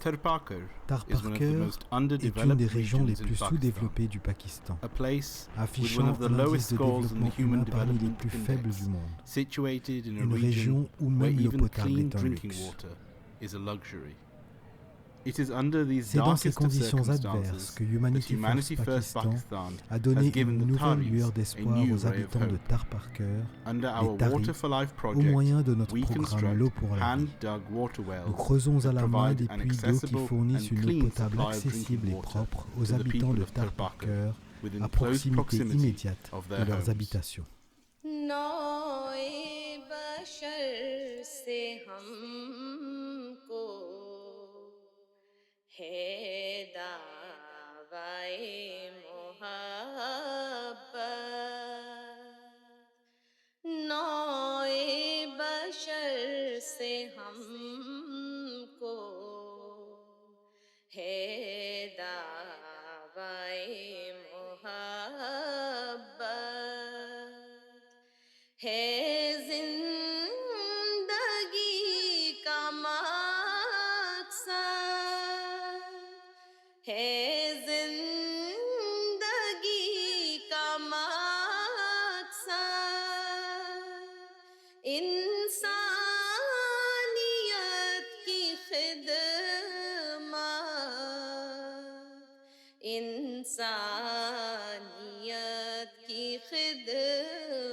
Tarparker est une des régions les plus sous-développées du Pakistan, affichant un indice de développement humain parmi les plus faibles du monde, une région où même l'eau potable est un luxe. C'est dans ces conditions adverses que Humanity First Pakistan a donné une nouvelle lueur d'espoir aux habitants de Tarparker, les Tari, au moyen de notre programme L'eau pour la vie. Nous creusons à la main des puits d'eau qui fournissent une eau potable accessible et propre aux habitants de Tarparker, à proximité immédiate de leurs habitations. है दावाए मोहब्बत नौए बशर से हमको है दावाए मोहब्बत है है जिंदगी का मकसद इंसानियत की खिदमत इंसानियत की खिदमत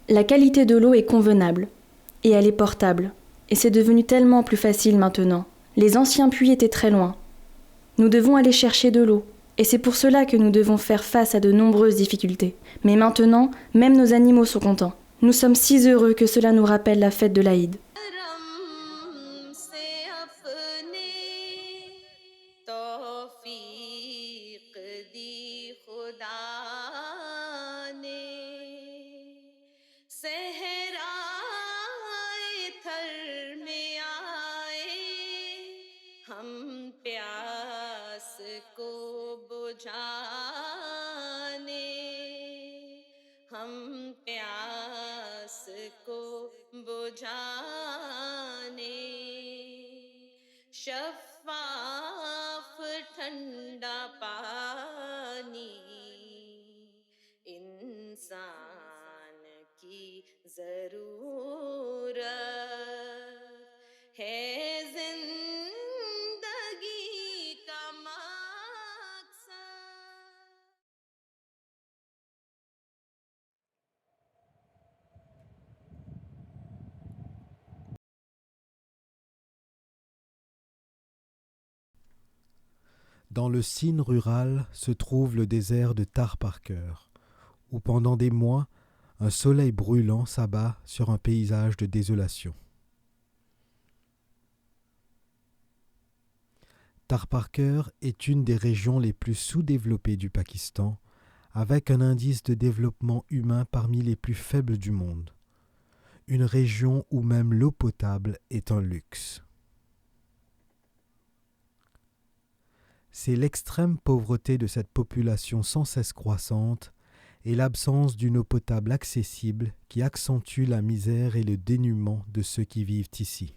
La qualité de l'eau est convenable, et elle est portable, et c'est devenu tellement plus facile maintenant. Les anciens puits étaient très loin. Nous devons aller chercher de l'eau, et c'est pour cela que nous devons faire face à de nombreuses difficultés. Mais maintenant, même nos animaux sont contents. Nous sommes si heureux que cela nous rappelle la fête de l'Aïd. हम प्यास को बुझाने शफ़ाफ़ ठंडा पानी इंसान की ज़रूरत है Dans le Sindh rural se trouve le désert de Tarparker, où pendant des mois, un soleil brûlant s'abat sur un paysage de désolation. Tarparker est une des régions les plus sous-développées du Pakistan, avec un indice de développement humain parmi les plus faibles du monde. Une région où même l'eau potable est un luxe. C'est l'extrême pauvreté de cette population sans cesse croissante et l'absence d'une eau potable accessible qui accentue la misère et le dénuement de ceux qui vivent ici.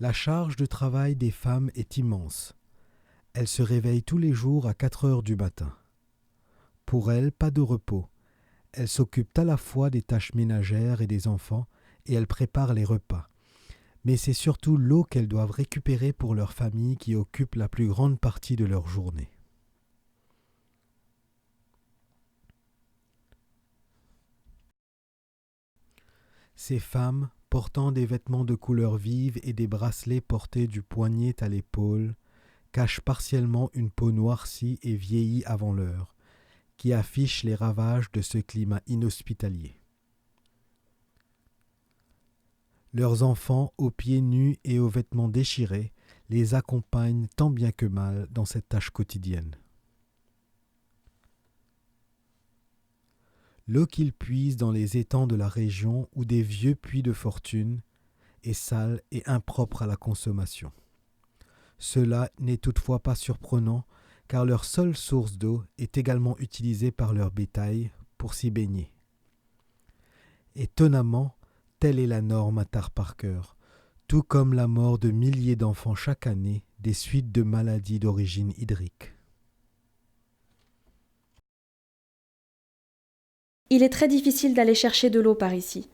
La charge de travail des femmes est immense. Elles se réveillent tous les jours à 4 heures du matin. Pour elles, pas de repos. Elles s'occupent à la fois des tâches ménagères et des enfants, et elles préparent les repas. Mais c'est surtout l'eau qu'elles doivent récupérer pour leur famille qui occupe la plus grande partie de leur journée. Ces femmes portant des vêtements de couleur vive et des bracelets portés du poignet à l'épaule, cachent partiellement une peau noircie et vieillie avant l'heure, qui affiche les ravages de ce climat inhospitalier. Leurs enfants, aux pieds nus et aux vêtements déchirés, les accompagnent tant bien que mal dans cette tâche quotidienne. L'eau qu'ils puisent dans les étangs de la région ou des vieux puits de fortune est sale et impropre à la consommation. Cela n'est toutefois pas surprenant, car leur seule source d'eau est également utilisée par leur bétail pour s'y baigner. Étonnamment, telle est la norme à Tar Parker, tout comme la mort de milliers d'enfants chaque année des suites de maladies d'origine hydrique. Il est très difficile d'aller chercher de l'eau par ici.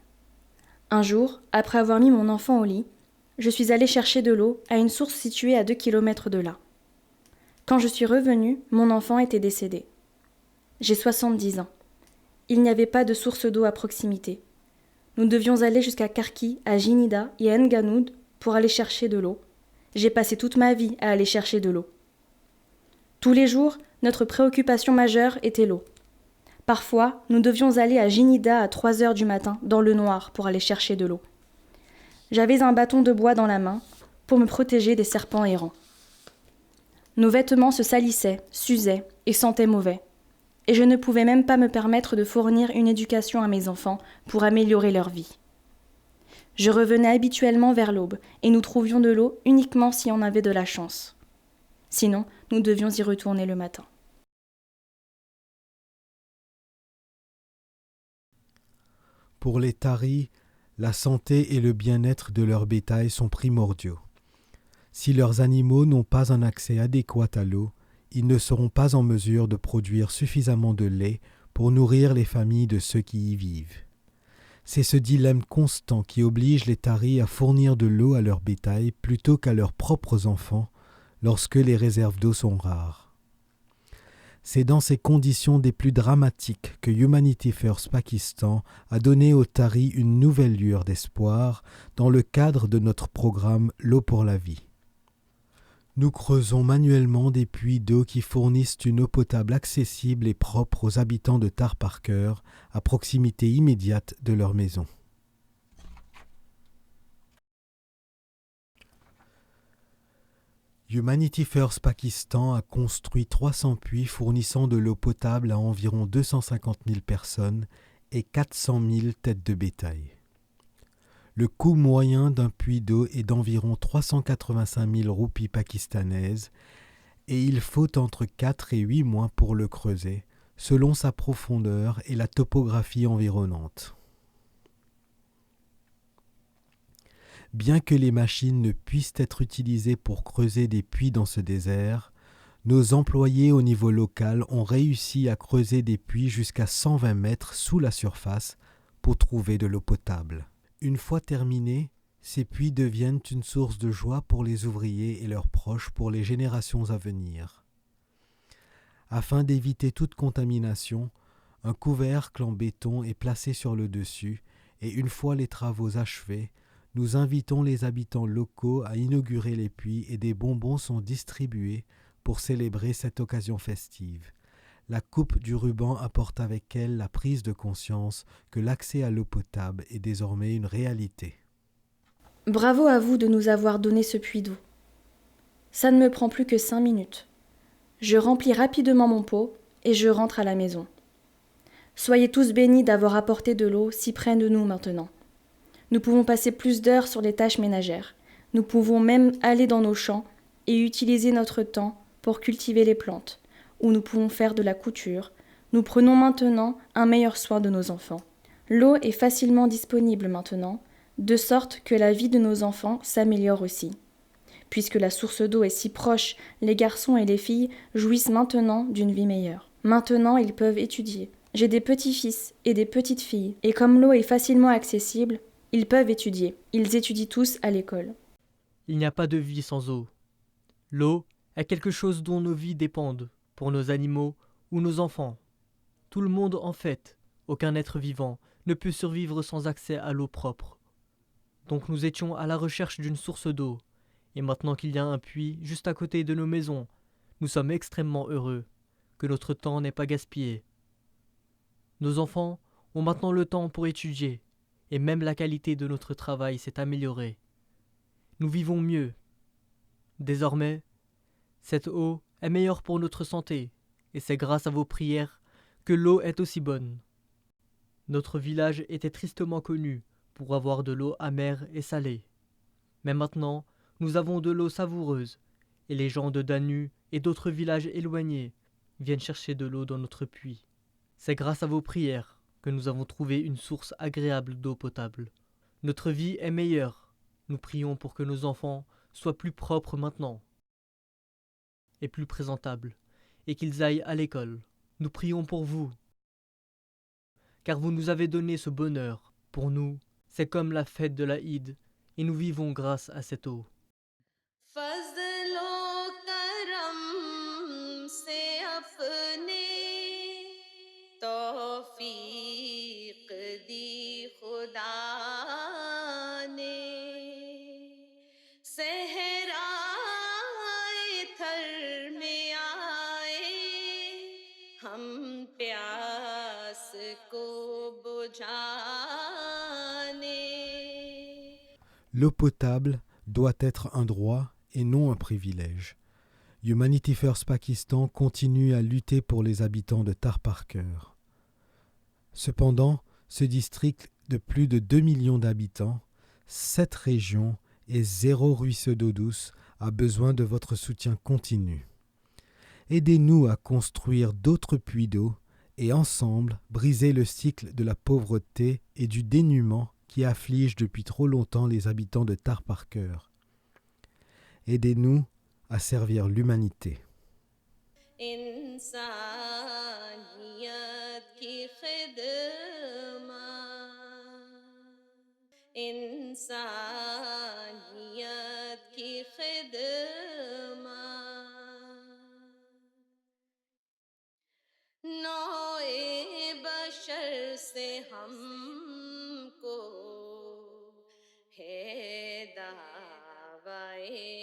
Un jour, après avoir mis mon enfant au lit, je suis allée chercher de l'eau à une source située à 2 kilomètres de là. Quand je suis revenue, mon enfant était décédé. J'ai 70 ans. Il n'y avait pas de source d'eau à proximité. Nous devions aller jusqu'à Karki, à Jinida et à Nganoud pour aller chercher de l'eau. J'ai passé toute ma vie à aller chercher de l'eau. Tous les jours, notre préoccupation majeure était l'eau. Parfois, nous devions aller à Jinida à 3 heures du matin, dans le noir, pour aller chercher de l'eau. J'avais un bâton de bois dans la main pour me protéger des serpents errants. Nos vêtements se salissaient, s'usaient et sentaient mauvais. Et je ne pouvais même pas me permettre de fournir une éducation à mes enfants pour améliorer leur vie. Je revenais habituellement vers l'aube et nous trouvions de l'eau uniquement si on avait de la chance. Sinon, nous devions y retourner le matin. Pour les Taris, la santé et le bien-être de leur bétail sont primordiaux. Si leurs animaux n'ont pas un accès adéquat à l'eau, ils ne seront pas en mesure de produire suffisamment de lait pour nourrir les familles de ceux qui y vivent. C'est ce dilemme constant qui oblige les Taris à fournir de l'eau à leur bétail plutôt qu'à leurs propres enfants lorsque les réserves d'eau sont rares. C'est dans ces conditions des plus dramatiques que Humanity First Pakistan a donné aux Taris une nouvelle lueur d'espoir dans le cadre de notre programme L'eau pour la vie. Nous creusons manuellement des puits d'eau qui fournissent une eau potable accessible et propre aux habitants de Tar Parker, à proximité immédiate de leur maison. Humanity First Pakistan a construit 300 puits fournissant de l'eau potable à environ 250 000 personnes et 400 000 têtes de bétail. Le coût moyen d'un puits d'eau est d'environ 385 000 roupies pakistanaises et il faut entre 4 et 8 mois pour le creuser, selon sa profondeur et la topographie environnante. Bien que les machines ne puissent être utilisées pour creuser des puits dans ce désert, nos employés au niveau local ont réussi à creuser des puits jusqu'à 120 mètres sous la surface pour trouver de l'eau potable. Une fois terminés, ces puits deviennent une source de joie pour les ouvriers et leurs proches pour les générations à venir. Afin d'éviter toute contamination, un couvercle en béton est placé sur le dessus et une fois les travaux achevés, nous invitons les habitants locaux à inaugurer les puits et des bonbons sont distribués pour célébrer cette occasion festive. La coupe du ruban apporte avec elle la prise de conscience que l'accès à l'eau potable est désormais une réalité. Bravo à vous de nous avoir donné ce puits d'eau. Ça ne me prend plus que 5 minutes. Je remplis rapidement mon pot et je rentre à la maison. Soyez tous bénis d'avoir apporté de l'eau si près de nous maintenant. Nous pouvons passer plus d'heures sur les tâches ménagères. Nous pouvons même aller dans nos champs et utiliser notre temps pour cultiver les plantes, ou nous pouvons faire de la couture. Nous prenons maintenant un meilleur soin de nos enfants. L'eau est facilement disponible maintenant, de sorte que la vie de nos enfants s'améliore aussi. Puisque la source d'eau est si proche, les garçons et les filles jouissent maintenant d'une vie meilleure. Maintenant, ils peuvent étudier. J'ai des petits-fils et des petites-filles, et comme l'eau est facilement accessible, ils peuvent étudier. Ils étudient tous à l'école. Il n'y a pas de vie sans eau. L'eau est quelque chose dont nos vies dépendent, pour nos animaux ou nos enfants. Tout le monde en fait, aucun être vivant, ne peut survivre sans accès à l'eau propre. Donc nous étions à la recherche d'une source d'eau, et maintenant qu'il y a un puits juste à côté de nos maisons, nous sommes extrêmement heureux que notre temps n'est pas gaspillé. Nos enfants ont maintenant le temps pour étudier, et même la qualité de notre travail s'est améliorée. Nous vivons mieux. Désormais, cette eau est meilleure pour notre santé, et c'est grâce à vos prières que l'eau est aussi bonne. Notre village était tristement connu pour avoir de l'eau amère et salée. Mais maintenant, nous avons de l'eau savoureuse, et les gens de Danu et d'autres villages éloignés viennent chercher de l'eau dans notre puits. C'est grâce à vos prières que nous avons trouvé une source agréable d'eau potable. Notre vie est meilleure. Nous prions pour que nos enfants soient plus propres maintenant et plus présentables, et qu'ils aillent à l'école. Nous prions pour vous, car vous nous avez donné ce bonheur. Pour nous, c'est comme la fête de l'Aïd, et nous vivons grâce à cette eau. L'eau potable doit être un droit et non un privilège. Humanity First Pakistan continue à lutter pour les habitants de Tar Parker. Cependant, ce district de plus de 2 millions d'habitants, 7 régions et 0 ruisseau d'eau douce a besoin de votre soutien continu. Aidez-nous à construire d'autres puits d'eau et ensemble briser le cycle de la pauvreté et du dénuement qui afflige depuis trop longtemps les habitants de Tar Parker. Aidez-nous à servir l'humanité. है दावाए